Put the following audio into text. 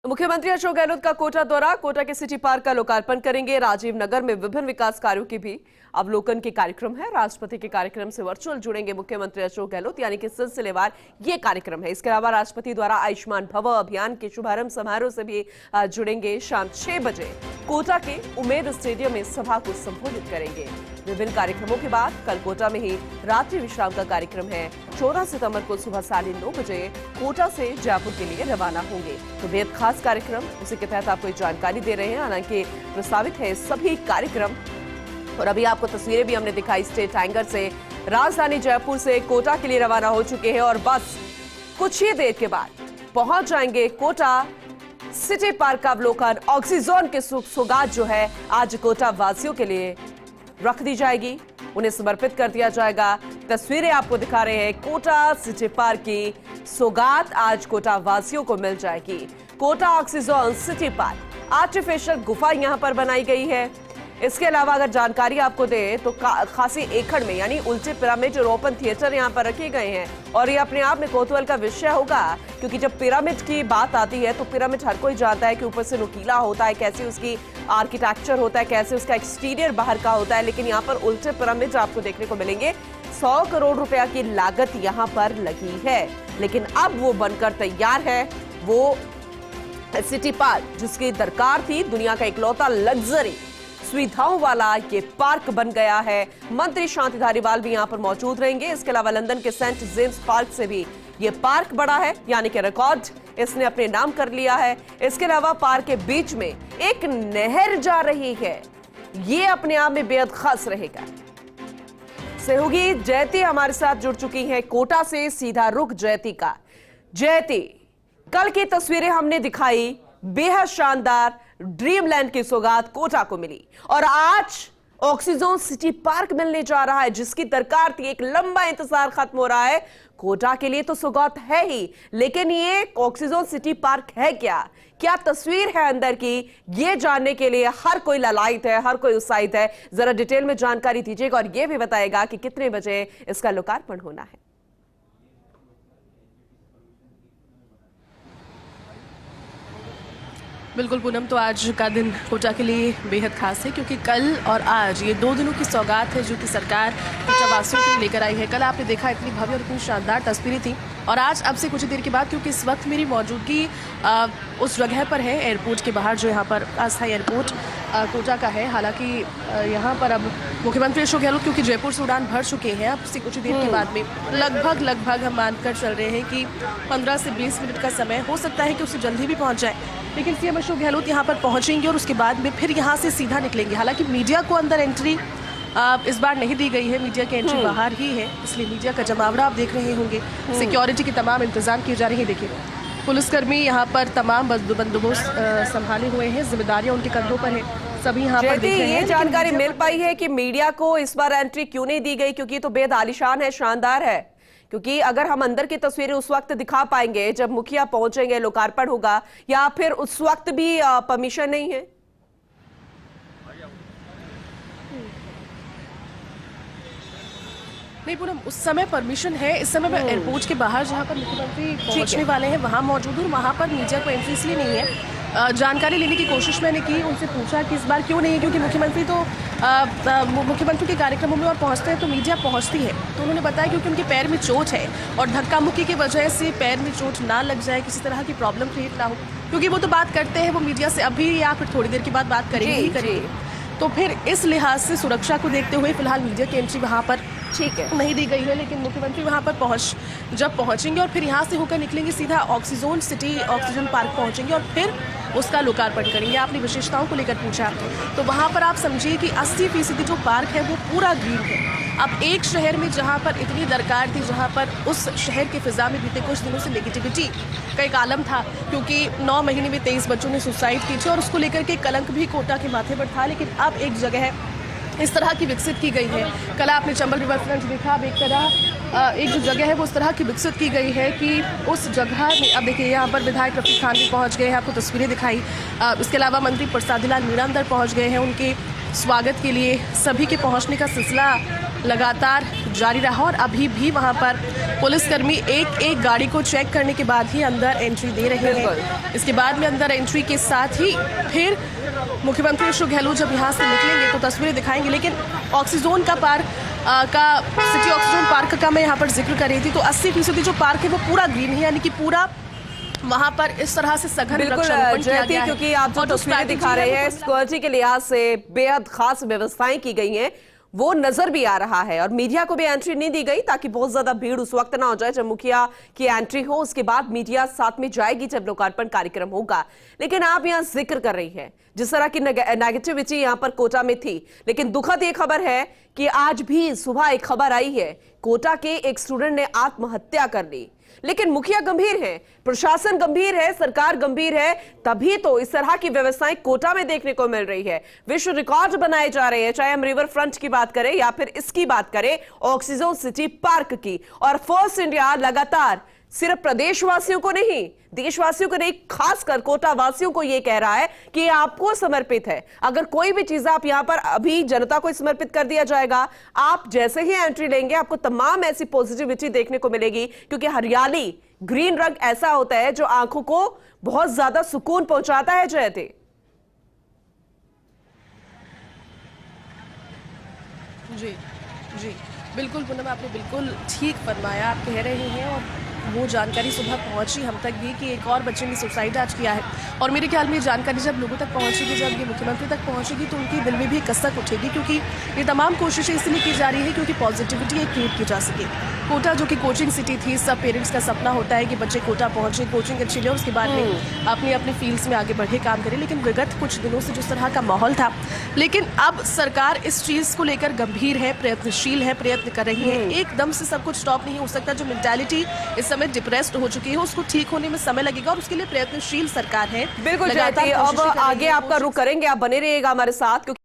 मुख्यमंत्री अशोक गहलोत का कोटा दौरा। कोटा के सिटी पार्क का लोकार्पण करेंगे। राजीव नगर में विभिन्न विकास कार्यों की भी अवलोकन के कार्यक्रम है। राष्ट्रपति के कार्यक्रम से वर्चुअल जुड़ेंगे मुख्यमंत्री अशोक गहलोत, यानी कि सिलसिलेवार ये कार्यक्रम है। इसके अलावा राष्ट्रपति द्वारा आयुष्मान भव अभियान के शुभारंभ समारोह से भी जुड़ेंगे। शाम 6 बजे कोटा के उमेद स्टेडियम में सभा को संबोधित करेंगे। विभिन्न कार्यक्रमों के बाद कल कोटा में ही रात्रि विश्राम का कार्यक्रम है। 14 सितंबर को सुबह 9:30 बजे कोटा से जयपुर के लिए रवाना होंगे। तो बेहद खास कार्यक्रम, उसी के तहत आपको जानकारी दे रहे हैं। हालांकि प्रस्तावित है सभी कार्यक्रम, और अभी आपको तस्वीरें भी हमने दिखाई स्टेट एंकर से। राजधानी जयपुर से कोटा के लिए रवाना हो चुके हैं और बस कुछ ही देर के बाद पहुंच जाएंगे कोटा। सिटी पार्क का अवलोकन, ऑक्सीजन की सौगात जो है आज कोटा वासियों के लिए रख दी जाएगी, उन्हें समर्पित कर दिया जाएगा। तस्वीरें आपको दिखा रहे हैं। कोटा सिटी पार्क की सौगात आज कोटा वासियों को मिल जाएगी। Kota oxygen city park, artificial गुफा यहां पर बनाई गई है। इसके अलावा अगर जानकारी आपको दे तो खासी एकड़ में यानी उल्टे पिरामिड और ओपन थिएटर यहां पर रखे गए हैं। और ये अपने आप में कौतूहल का विषय होगा, क्योंकि जब पिरामिड की बात आती है तो पिरामिड हर कोई जानता है कि ऊपर से नुकीला होता है, कैसे उसकी आर्किटेक्चर होता है, कैसे उसका एक्सटीरियर बाहर का होता है। लेकिन यहाँ पर उल्टे पिरामिड आपको देखने को मिलेंगे। 100 करोड़ रुपया की लागत यहाँ पर लगी है, लेकिन अब वो बनकर तैयार है। वो सिटी पार्क जिसकी दरकार थी, दुनिया का इकलौता लग्जरी सुविधाओं वाला ये पार्क बन गया है। मंत्री शांति धारीवाल भी यहां पर मौजूद रहेंगे। इसके अलावा लंदन के सेंट जेम्स पार्क से भी ये पार्क बड़ा है, यानी कि रिकॉर्ड इसने अपने नाम कर लिया है। इसके अलावा पार्क के बीच में एक नहर जा रही है, ये अपने आप में बेहद खास रहेगा। सहयोगी जयती हमारे साथ जुड़ चुकी है कोटा से। सीधा रुख जयती का। जयती, कल की तस्वीरें हमने दिखाई, बेहद शानदार ड्रीमलैंड की सौगात कोटा को मिली, और आज ऑक्सीजन सिटी पार्क मिलने जा रहा है जिसकी दरकार थी। एक लंबा इंतजार खत्म हो रहा है। कोटा के लिए तो सौगात है ही, लेकिन ये ऑक्सीजन सिटी पार्क है क्या, क्या तस्वीर है अंदर की, ये जानने के लिए हर कोई ललायत है, हर कोई उत्साहित है। जरा डिटेल में जानकारी दीजिएगा और यह भी बताएगा कि कितने बजे इसका लोकार्पण होना है। बिल्कुल पूनम, तो आज का दिन कोटा के लिए बेहद खास है, क्योंकि कल और आज ये 2 दिनों की सौगात है जो कि सरकार कोटा वासियों के लिए लेकर आई है। कल आपने देखा इतनी भव्य और इतनी शानदार तस्वीरें थी, और आज अब से कुछ देर के बाद, क्योंकि इस वक्त मेरी मौजूदगी उस जगह पर है एयरपोर्ट के बाहर, जो यहाँ पर अस्थायी एयरपोर्ट कोटा का है। हालांकि यहाँ पर अब मुख्यमंत्री अशोक गहलोत क्योंकि जयपुर से उड़ान भर चुके हैं, अब से कुछ देर के बाद में लगभग हम मानकर चल रहे हैं कि 15 से 20 मिनट का समय हो सकता है कि उससे जल्दी भी पहुँच जाए। लेकिन सीएम अशोक गहलोत यहाँ पर पहुँचेंगे और उसके बाद में फिर यहाँ से सीधा निकलेंगे। हालांकि मीडिया को अंदर एंट्री इस बार नहीं दी गई है, मीडिया की एंट्री बाहर ही है, इसलिए मीडिया का जमावड़ा आप देख रहे होंगे। सिक्योरिटी के तमाम इंतजाम किए जा रहे हैं। देखिए, पुलिसकर्मी यहाँ पर तमाम बंदोबस्त संभाले हुए हैं, जिम्मेदारियां उनके कंधों पर है, सभी यहाँ पर देख रहे हैं। ये जानकारी मिल पाई है कि मीडिया को इस बार एंट्री क्यों नहीं दी गई, क्योंकि तो बेहद आलीशान है, शानदार है। क्योंकि अगर हम अंदर की तस्वीरें उस वक्त दिखा पाएंगे जब मुखिया पहुंचेंगे, लोकार्पण होगा, या फिर उस वक्त भी परमिशन नहीं है? नहीं पूनम, उस समय परमिशन है। इस समय मैं एयरपोर्ट के बाहर जहाँ पर मुख्यमंत्री पहुँचने वाले हैं वहाँ मौजूद हूँ। वहाँ पर मीडिया को एंट्री इसलिए नहीं है। जानकारी लेने की कोशिश मैंने की, उनसे पूछा कि इस बार क्यों नहीं है, क्योंकि मुख्यमंत्री तो मुख्यमंत्री के कार्यक्रमों में और पहुँचते हैं तो मीडिया पहुँचती है। तो उन्होंने बताया क्योंकि उनके पैर में चोट है और धक्का मुक्की की वजह से पैर में चोट ना लग जाए, किसी तरह की प्रॉब्लम क्रिएट ना हो, क्योंकि वो तो बात करते हैं, वो मीडिया से अभी या फिर थोड़ी देर के बाद बात करेंगे ही करेंगे। तो फिर इस लिहाज से सुरक्षा को देखते हुए फिलहाल मीडिया की एंट्री वहाँ पर नहीं दी गई है। लेकिन मुख्यमंत्री वहाँ पर जब पहुँचेंगे और फिर यहाँ से होकर निकलेंगे, सीधा ऑक्सीजन सिटी ऑक्सीजन पार्क पहुँचेंगे और फिर उसका लोकार्पण करेंगे। आपने विशेषताओं को लेकर पूछा, तो वहाँ पर आप समझिए कि 80% जो पार्क है वो पूरा ग्रीन है। अब एक शहर में जहाँ पर इतनी दरकार थी, जहाँ पर उस शहर की फिजा में बीते कुछ दिनों से नेगेटिविटी का एक आलम था, क्योंकि 9 महीने में 23 बच्चों ने सुसाइड की थी और उसको लेकर के कलंक भी कोटा के माथे पर था। लेकिन अब एक जगह इस तरह की विकसित की गई है। कल आपने चंबल रिवर फ्रंट देखा, अब एक तरह एक जो जगह है वो उस तरह की विकसित की गई है कि उस जगह में अब देखिए यहाँ पर विधायक रफीक खान भी पहुँच गए हैं, आपको तस्वीरें दिखाई। इसके अलावा मंत्री प्रसादी लाल मीणा अंदर पहुँच गए हैं। उनके स्वागत के लिए सभी के पहुँचने का सिलसिला लगातार जारी रहा और अभी भी वहां पर पुलिसकर्मी एक एक गाड़ी को चेक करने के बाद ही अंदर एंट्री दे रहे हैं। इसके बाद में अंदर एंट्री के साथ ही फिर मुख्यमंत्री अशोक गहलोत जब यहाँ से निकलेंगे तो तस्वीरें दिखाएंगे। लेकिन ऑक्सीजोन का सिटी ऑक्सीजोन पार्क का मैं यहाँ पर जिक्र कर रही थी, तो 80% जो पार्क है वो पूरा ग्रीन है, यानी कि पूरा वहां पर इस तरह से सघन वृक्षारोपण किया गया है। क्योंकि आप जो तस्वीरें दिखा रहे हैं सिक्योरिटी के लिहाज से बेहद खास व्यवस्थाएं की गई हैं, वो नजर भी आ रहा है। और मीडिया को भी एंट्री नहीं दी गई ताकि बहुत ज्यादा भीड़ उस वक्त ना हो जाए जब मुखिया की एंट्री हो, उसके बाद मीडिया साथ में जाएगी जब लोकार्पण कार्यक्रम होगा। लेकिन आप यहां जिक्र कर रही है जिस तरह की नेगेटिविटी यहां पर कोटा में थी, लेकिन दुखद ये खबर है कि आज भी सुबह एक खबर आई है, कोटा के एक स्टूडेंट ने आत्महत्या कर ली। लेकिन मुखिया गंभीर है, प्रशासन गंभीर है, सरकार गंभीर है, तभी तो इस तरह की व्यवस्थाएं कोटा में देखने को मिल रही है। विश्व रिकॉर्ड बनाए जा रहे हैं, चाहे हम रिवर फ्रंट की बात करें या फिर इसकी बात करें ऑक्सीजन सिटी पार्क की। और फर्स्ट इंडिया लगातार सिर्फ प्रदेशवासियों को नहीं, देशवासियों को नहीं, खासकर कोटा वासियों को यह कह रहा है कि ये आपको समर्पित है। अगर कोई भी चीज आप यहां पर अभी जनता को समर्पित कर दिया जाएगा, आप जैसे ही एंट्री लेंगे आपको तमाम ऐसी पॉजिटिविटी देखने को मिलेगी, क्योंकि हरियाली, ग्रीन रंग ऐसा होता है जो आंखों को बहुत ज्यादा सुकून पहुंचाता है। जयते जी जी बिल्कुल पूनम, आपने बिल्कुल ठीक फरमाया। आप कह रहे हैं और वो जानकारी सुबह पहुंची हम तक भी कि एक और बच्चे ने सुसाइड आज किया है। और मेरे ख्याल में ये जानकारी जब लोगों तक पहुंचेगी, जब ये मुख्यमंत्री तक पहुंचेगी, तो उनके दिल में भी कसक उठेगी, क्योंकि ये तमाम कोशिशें इसलिए की जा रही है क्योंकि पॉजिटिविटी क्रिएट की जा सके। कोटा जो कि कोचिंग सिटी थी, सब पेरेंट्स का सपना होता है कि बच्चे कोटा पहुंचे, कोचिंग अच्छी ले और उसके बाद में अपनी अपनी फील्ड्स में आगे बढ़े, काम करें। लेकिन विगत कुछ दिनों से जिस तरह का माहौल था, लेकिन अब सरकार इस चीज़ को लेकर गंभीर है, प्रयत्नशील है, प्रयत्न कर रही है। एकदम से सब कुछ स्टॉप नहीं हो सकता। जो मेंटालिटी इस समय डिप्रेस्ड हो चुकी है उसको ठीक होने में समय लगेगा और उसके लिए प्रयत्नशील सरकार है। बिल्कुल, अब आगे आपका रुख करेंगे, आप बने रहिएगा हमारे साथ।